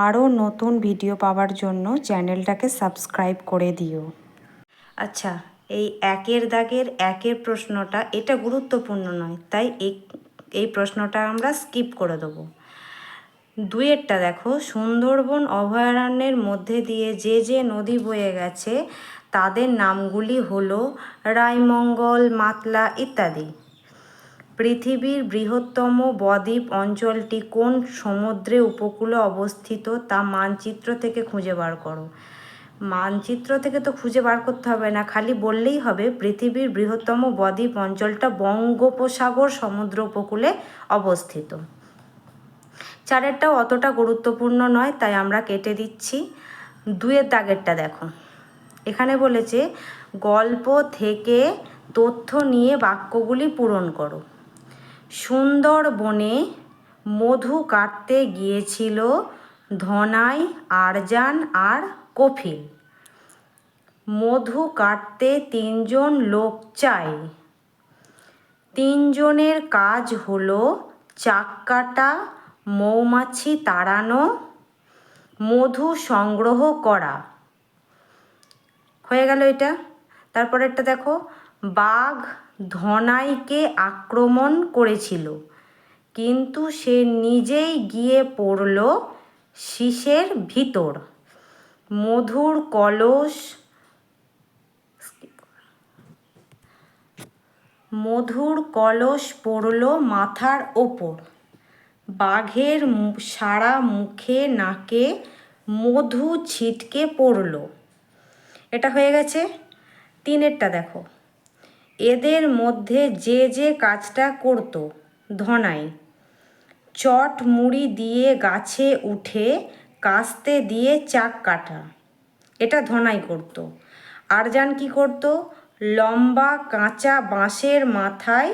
আরও নতুন ভিডিও পাওয়ার জন্য চ্যানেলটাকে সাবস্ক্রাইব করে দিও। আচ্ছা, এই একের দাগের একের প্রশ্নটা এটা গুরুত্বপূর্ণ নয়, তাই এই প্রশ্নটা আমরা স্কিপ করে দেবো। দুইয়েরটা দেখো, সুন্দরবন অভয়ারণ্যের মধ্যে দিয়ে যে যে নদী বয়ে গেছে তাদের নামগুলি হলো রায়মঙ্গল, মাতলা ইত্যাদি। পৃথিবীর বৃহত্তম বদ্বীপ অঞ্চলটি কোন সমুদ্রে উপকূলে অবস্থিত তা মানচিত্র থেকে খুঁজে বার করো। মানচিত্র থেকে তো খুঁজে বার করতে হবে না, খালি বললেই হবে পৃথিবীর বৃহত্তম বদ্বীপ অঞ্চলটা বঙ্গোপসাগর সমুদ্র উপকূলে অবস্থিত। চারেরটাও অতটা গুরুত্বপূর্ণ নয়, তাই আমরা কেটে দিচ্ছি। দুইয়ের দাগেরটা দেখো, এখানে বলেছে গল্প থেকে তথ্য নিয়ে বাক্যগুলি পূরণ করো। সুন্দরবনে মধু কাটতে গিয়েছিল ধনাই, আরজান আর কফিল। মধু কাটতে 3 জন লোক চাই। 3 জনের কাজ হলো চাক কাটা, মৌমাছি তাড়ানো, মধু সংগ্রহ করা। হয়ে গেল এটা। তারপরেরটা দেখো, বাঘ ধনাইকে আক্রমণ করেছিল, কিন্তু সে নিজেই গিয়ে পড়ল শীষের ভিতর। মধুর কলস পড়ল মাথার ওপর। বাঘের সারা মুখে নাকে মধু ছিটকে পড়ল। এটা হয়ে গেছে। 3এরটা দেখো, এদের মধ্যে যে যে কাজটা করত। ধনাই চট মুড়ি দিয়ে গাছে উঠে কাস্তে দিয়ে চাক কাটা, এটা ধনাই করত। আরজান কি করত? লম্বা কাঁচা বাঁশের মাথায়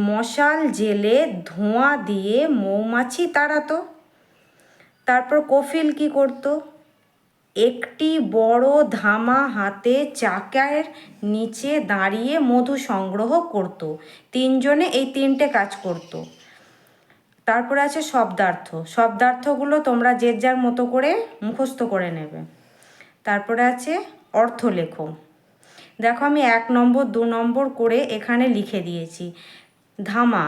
মশাল জেলে ধোঁয়া দিয়ে মৌমাছি তাড়াতো। তারপর কফিল কি করত? একটি বড় ধামা হাতে চাকার নিচে দাঁড়িয়ে মধু সংগ্রহ করত। 3 জনে এই 3টে কাজ করত। তারপরে আছে শব্দার্থ। শব্দার্থগুলো তোমরা যে যার মতো করে মুখস্থ করে নেবে। তারপরে আছে অর্থ লেখো। দেখো, আমি 1 নম্বর 2 নম্বর করে এখানে লিখে দিয়েছি। ধামা,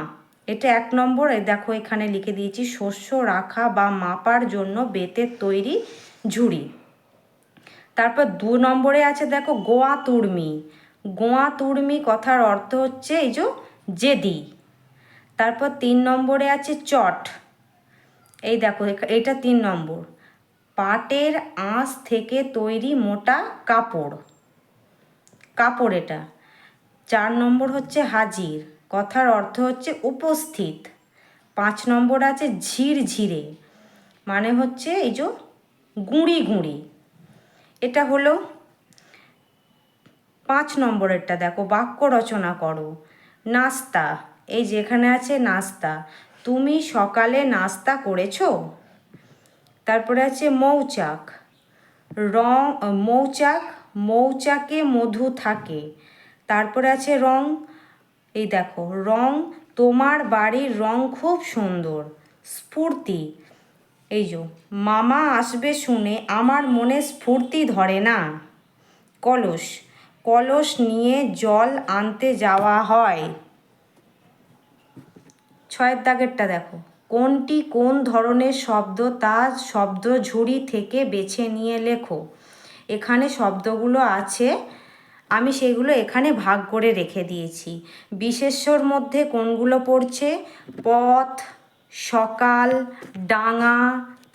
এটা 1 নম্বর। দেখো এখানে লিখে দিয়েছি শস্য রাখা বা মাপার জন্য বেতের তৈরি ঝুড়ি। তারপর 2 নম্বরে আছে দেখো গোয়া তুর্মি। গোয়া তুর্মি কথার অর্থ হচ্ছে এই যে জেদি। তারপর 3 নম্বরে আছে চট। এই দেখো এটা 3 নম্বর, পাটের আঁশ থেকে তৈরি মোটা কাপড়। কাপড় এটা। 4 নম্বর হচ্ছে হাজির, কথার অর্থ হচ্ছে উপস্থিত। 5 নম্বর আছে ঝিরঝিরে, মানে হচ্ছে এই যে গুঁড়ি গুঁড়ি। এটা হলো 5 নম্বরেরটা। দেখো বাক্য রচনা করো। নাস্তা, এই যেখানে আছে নাস্তা, তুমি সকালে নাস্তা করেছো? তারপরে আছে মৌচাক। মৌচাকে মধু থাকে। তারপরে আছে রং। এই দেখো রং, তোমার বাড়ির রং খুব সুন্দর। স্ফূর্তি, এই যে মামা আসবে শুনে আমার মনে স্ফূর্তি ধরে না। কলস, কলস নিয়ে জল আনতে যাওয়া হয়। 6 দাগেরটা দেখো, কোনটি কোন ধরনের শব্দ তা শব্দ ঝুড়ি থেকে বেছে নিয়ে লেখো। এখানে শব্দগুলো আছে, আমি সেগুলো এখানে ভাগ করে রেখে দিয়েছি। বিশেষ্যর মধ্যে কোনগুলো পড়ছে? পথ, সকাল, ডাঙা,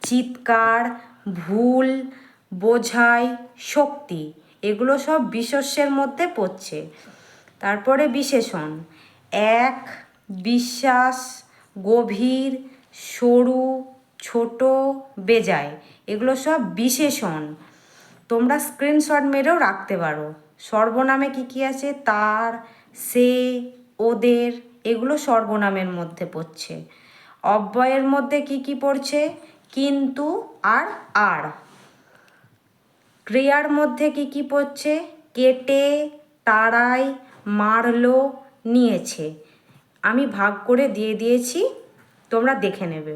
চিৎকার, ভুল, বোঝাই, শক্তি, এগুলো সব বিশেষ্যের মধ্যে পড়ছে। তারপরে বিশেষণ, এক, বিশ্বাস, গভীর, সরু, ছোট, বেজায়, এগুলো সব বিশেষণ। তোমরা স্ক্রিনশট মেরেও রাখতে পারো। সর্বনামে কি কি আছে? তার, সে, ওদের, এগুলো সর্বনামের মধ্যে পড়ছে। অব্যয়ের মধ্যে কি কি পড়ছে? কিন্তু আর আর। ক্রিয়ার মধ্যে কি কি পড়ছে? কেটে, তাড়াই, মারলো, নিয়েছে। আমি ভাগ করে দিয়ে দিয়েছি, তোমরা দেখে নেবে।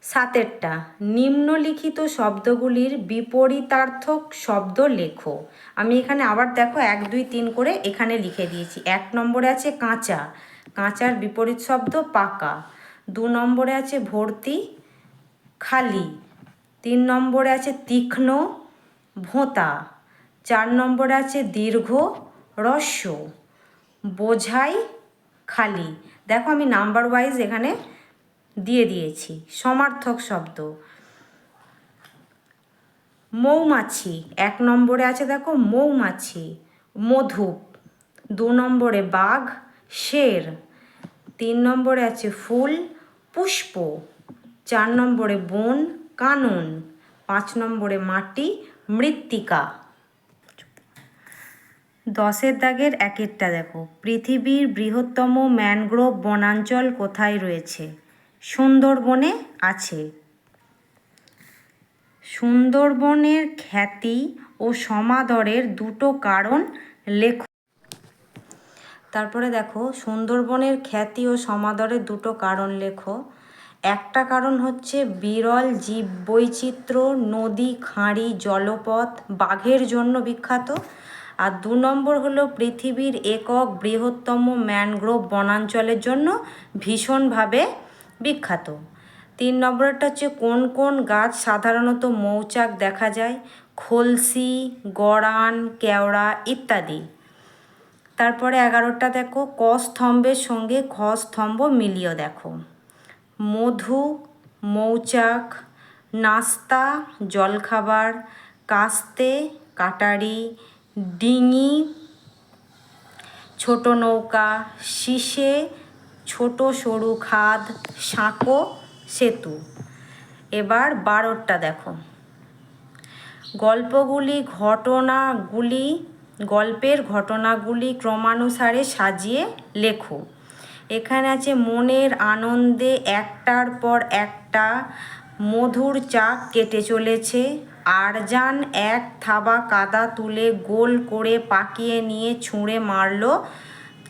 সাতেরটা, নিম্নলিখিত শব্দগুলির বিপরীতার্থক শব্দ লেখো। আমি এখানে আবার দেখো 1 2 3 করে এখানে লিখে দিয়েছি। 1 নম্বরে আছে কাঁচা, কাঁচার বিপরীত শব্দ পাকা। 2 নম্বরে আছে ভর্তি, খালি। 3 নম্বরে আছে তীক্ষ্ণ, ভোঁতা। 4 নম্বরে আছে দীর্ঘ, হ্রস্ব। বোঝাই, খালি। দেখো আমি নাম্বার ওয়াইজ এখানে দিয়ে দিয়েছি। সমার্থক শব্দ, মৌমাছি। 1 নম্বরে আছে দেখো মৌমাছি, মধুপ। 2 নম্বরে বাঘ, শের। 3 নম্বরে আছে ফুল, পুষ্প। 4 নম্বরে বন, কানন। 5 নম্বরে মাটি, মৃত্তিকা। 10-এর দাগের 1-এরটা দেখো, পৃথিবীর বৃহত্তম ম্যানগ্রোভ বনাঞ্চল কোথায় রয়েছে? সুন্দরবনে আছে। সুন্দরবনের খ্যাতি ও সমাদরের দুটো কারণ লেখো। তারপরে দেখো সুন্দরবনের খ্যাতি ও সমাদরের দুটো কারণ লেখো। একটা কারণ হচ্ছে বিরল জীববৈচিত্র্য, নদী, খাঁড়ি, জলপথ, বাঘের জন্য বিখ্যাত। আর 2 নম্বর হলো পৃথিবীর একক বৃহত্তম ম্যানগ্রোভ বনাঞ্চলের জন্য ভীষণভাবে বিখ্যাত। 3 নম্বরটা হচ্ছে কোন কোন গাছ সাধারণত মৌচাক দেখা যায়? খলসি, গড়ান, কেওড়া ইত্যাদি। তারপরে 11টা দেখো, ক স্তম্ভের সঙ্গে খ স্তম্ভ মিলিয়ে দেখো। মধু, মৌচাক। নাস্তা, জলখাবার। কাস্তে, কাটারি। ডিঙি, ছোট নৌকা। শিশে, ছোট সরু খাদ। সাঁকো, সেতু। এবার 12টা দেখো, গল্পের ঘটনাগুলি ক্রমানুসারে সাজিয়ে লেখো। এখানে আছে মনের আনন্দে একটার পর একটা মধুর চাক কেটে চলেছে। আরজান এক থাবা কাদা তুলে গোল করে পাকিয়ে নিয়ে ছুঁড়ে মারল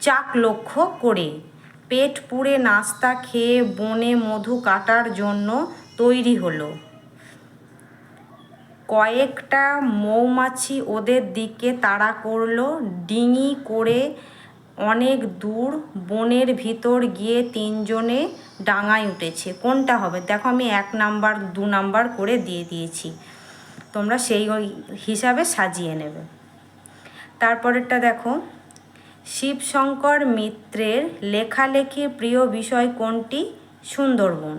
চাক লক্ষ্য করে। পেট পুড়ে নাস্তা খেয়ে বনে মধু কাটার জন্য তৈরি হলো। কয়েকটা মৌমাছি ওদের দিকে তাড়া করলো। ডিঙি করে অনেক দূর বনের ভিতর গিয়ে 3 জনে ডাঙায় উঠেছে। কোনটা হবে? দেখো আমি 1 নাম্বার 2 নাম্বার করে দিয়ে দিয়েছি, তোমরা সেই হিসাবে সাজিয়ে নেবে। তারপরেরটা দেখো, শিবশঙ্কর মিত্রের লেখালেখির প্রিয় বিষয় কোনটি? সুন্দরবন।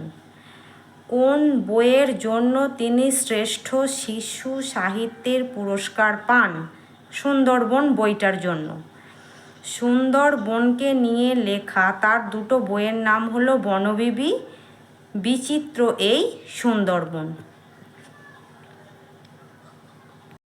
কোন বইয়ের জন্য তিনি শ্রেষ্ঠ শিশু সাহিত্যের পুরস্কার পান? সুন্দরবন বইটার জন্য। সুন্দরবনকে নিয়ে লেখা তার 2টো বইয়ের নাম হলো বনবিবি, বিচিত্র এই সুন্দরবন।